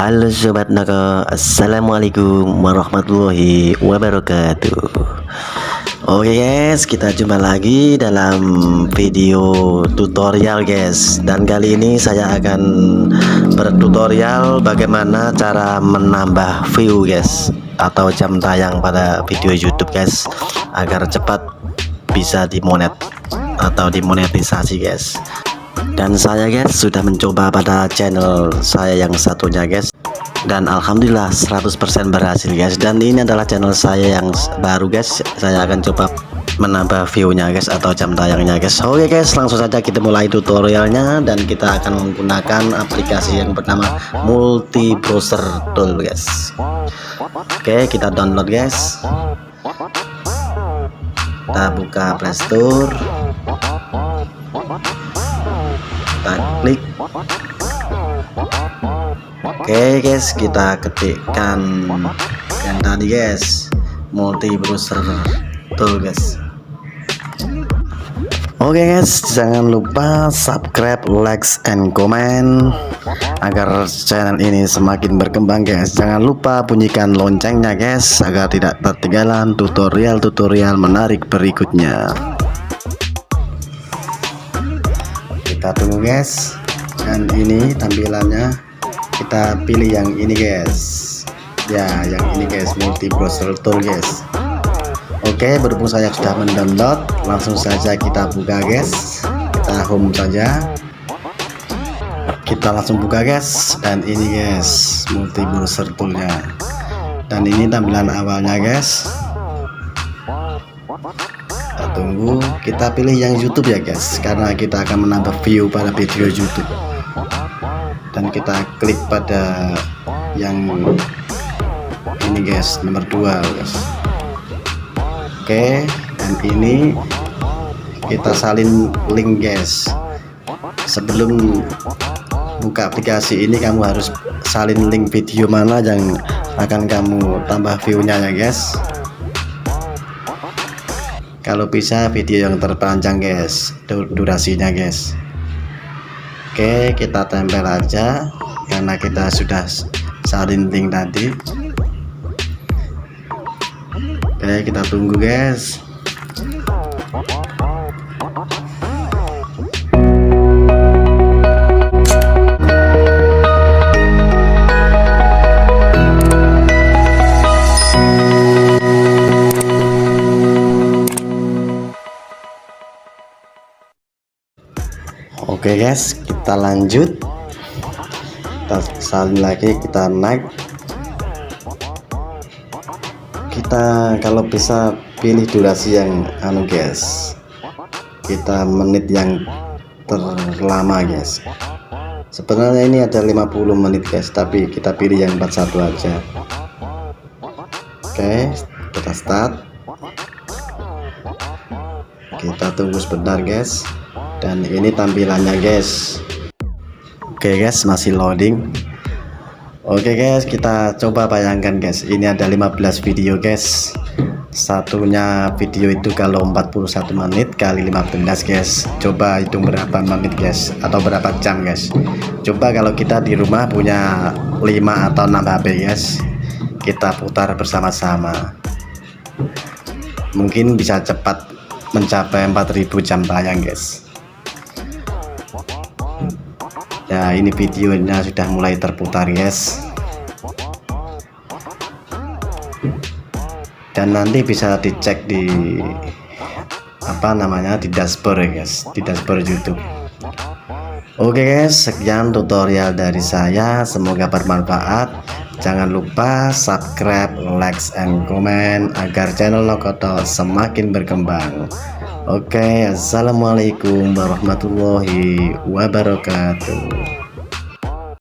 Halo Sobat Noko, Assalamualaikum warahmatullahi wabarakatuh. Oke guys, kita jumpa lagi dalam video tutorial guys. Dan kali ini saya akan bertutorial bagaimana cara menambah view guys, atau jam tayang pada video YouTube guys, agar cepat bisa dimonetisasi guys. Dan saya guys sudah mencoba pada channel saya yang satunya guys, dan alhamdulillah 100% berhasil guys. Dan ini adalah channel saya yang baru guys, saya akan coba menambah view-nya guys, atau jam tayangnya guys. Oke guys, langsung saja kita mulai tutorialnya, dan kita akan menggunakan aplikasi yang bernama Multi Browser Tool guys. Oke, kita download guys, kita buka Play Store, kita klik. Oke guys, kita ketikkan yang tadi guys, Multi Browser Tool guys. Oke guys, jangan lupa subscribe, like, and comment agar channel ini semakin berkembang guys. Jangan lupa bunyikan loncengnya guys, agar tidak ketinggalan tutorial-tutorial menarik berikutnya. Kita tunggu guys, dan ini tampilannya, kita pilih yang ini guys ya, yang ini guys, Multi Browser Tool guys. Oke, berhubung saya sudah mendownload, langsung saja kita buka guys. Kita home saja, kita langsung buka guys, dan ini guys Multi Browser Toolnya, dan ini tampilan awalnya guys. Kita tunggu, kita pilih yang YouTube ya guys, karena kita akan menambah view pada video YouTube. Dan kita klik pada yang ini guys, nomor 2 guys. Oke, dan ini kita salin link guys. Sebelum buka aplikasi ini, kamu harus salin link video mana yang akan kamu tambah view-nya ya guys. Kalau bisa video yang terpanjang guys, durasinya guys. Oke, kita tempel aja karena kita sudah salin link tadi. Oke, kita tunggu guys. Oke guys, kita lanjut, kita salin lagi, kita naik. Kita kalau bisa pilih durasi yang guys, kita menit yang terlama guys. Sebenarnya ini ada 50 menit guys, tapi kita pilih yang 41 aja. Oke, kita start, kita tunggu sebentar guys. Dan ini tampilannya guys. Oke guys, masih loading. Oke guys, kita coba bayangkan guys, ini ada 15 video guys. Satunya video itu kalau 41 menit kali 15 guys, coba hitung berapa menit guys, atau berapa jam guys. Coba kalau kita di rumah punya 5 atau 6 HP guys, kita putar bersama-sama, mungkin bisa cepat mencapai 4000 jam tayang guys. Ya, ini videonya sudah mulai terputar guys, dan nanti bisa dicek di di dashboard ya guys, di dashboard YouTube. Oke guys, sekian tutorial dari saya, semoga bermanfaat. Jangan lupa subscribe, like, and comment agar channel Nokoto semakin berkembang. Oke, assalamualaikum warahmatullahi wabarakatuh.